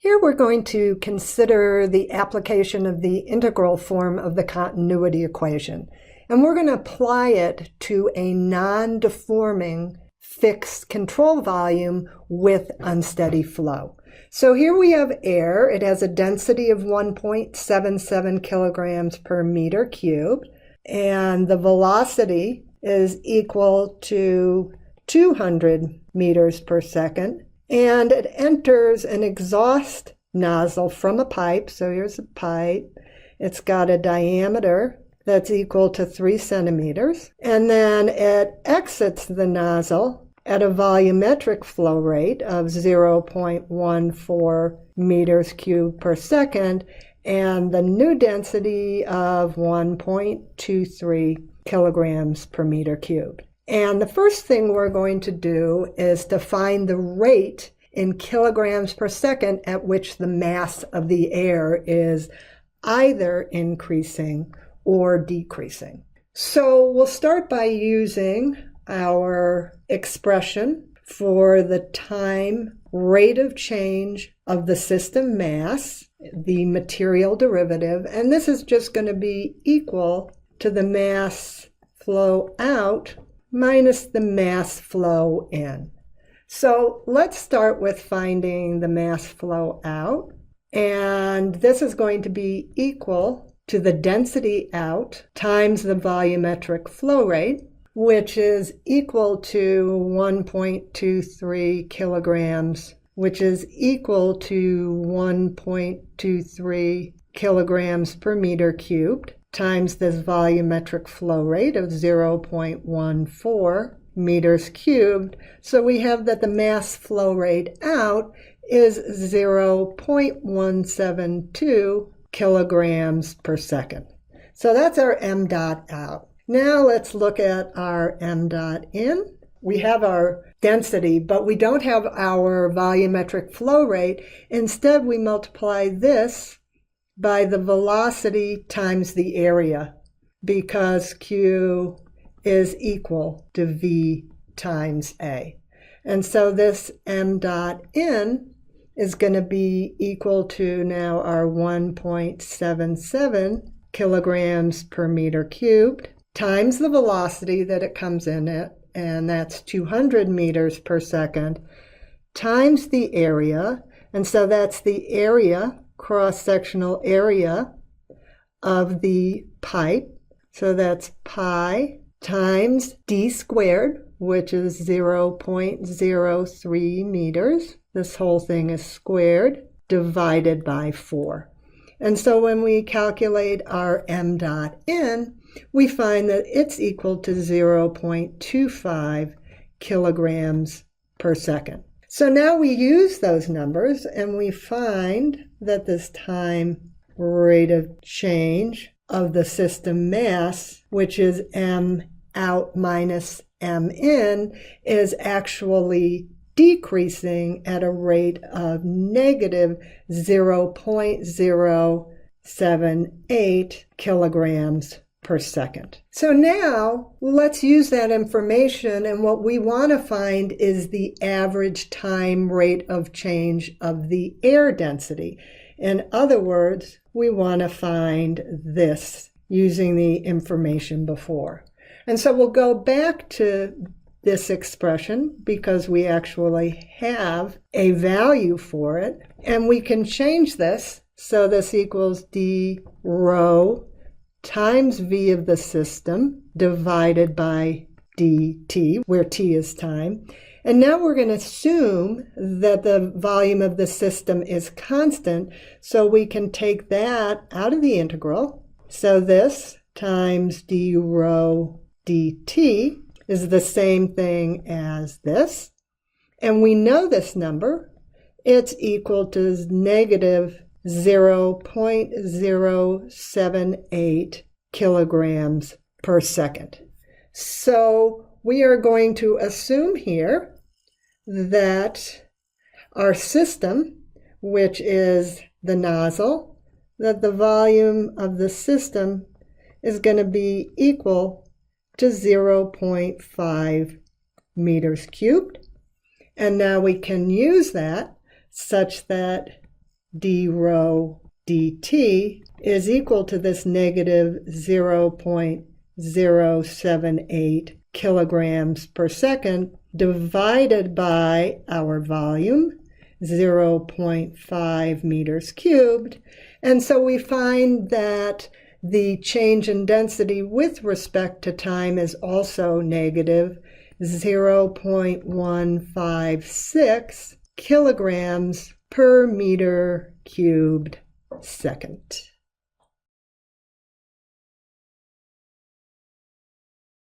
Here we're going to consider the application of the integral form of the continuity equation. And we're going to apply it to a non-deforming fixed control volume with unsteady flow. So here we have air. It has a density of 1.77 kilograms per meter cubed. And the velocity is equal to 200 meters per second. And it enters an exhaust nozzle from a pipe. So here's a pipe. It's got a diameter that's equal to 3 centimeters. And then it exits the nozzle at a volumetric flow rate of 0.14 meters cubed per second and the new density of 1.23 kilograms per meter cubed. And the first thing we're going to do is to find the rate in kilograms per second at which the mass of the air is either increasing or decreasing. So we'll start by using our expression for the time rate of change of the system mass, the material derivative, and this is just going to be equal to the mass flow out minus the mass flow in. So let's start with finding the mass flow out, and this is going to be equal to the density out times the volumetric flow rate, which is equal to 1.23 kilograms, which is equal to 1.23 kilograms per meter cubed, times this volumetric flow rate of 0.14 meters cubed. So we have that the mass flow rate out is 0.172 kilograms per second. So that's our m dot out. Now let's look at our m dot in. We have our density, but we don't have our volumetric flow rate. Instead, we multiply this by the velocity times the area, because Q is equal to V times A. And so this m dot in is going to be equal to now our 1.77 kilograms per meter cubed times the velocity that it comes in at, and that's 200 meters per second, times the area. And so that's the area, cross-sectional area of the pipe. So that's pi times d squared, which is 0.03 meters. This whole thing is squared, divided by 4. And so when we calculate our m dot in, we find that it's equal to 0.25 kilograms per second. So now we use those numbers and we find that this time rate of change of the system mass, which is m out minus m in, is actually decreasing at a rate of negative 0.078 kilograms per second. So now let's use that information, and what we want to find is the average time rate of change of the air density. In other words, we want to find this using the information before. And so we'll go back to this expression because we actually have a value for it, and we can change this. So this equals d rho times v of the system divided by dt, where t is time. And now we're going to assume that the volume of the system is constant, so we can take that out of the integral. So this times d rho dt is the same thing as this. And we know this number. It's equal to negative 0.078 kilograms per second. So we are going to assume here that our system, which is the nozzle, that the volume of the system is going to be equal to 0.5 meters cubed. And now we can use that such that d rho dt is equal to this negative 0.078 kilograms per second divided by our volume, 0.5 meters cubed. And so we find that the change in density with respect to time is also negative 0.156 kilograms per meter cubed second.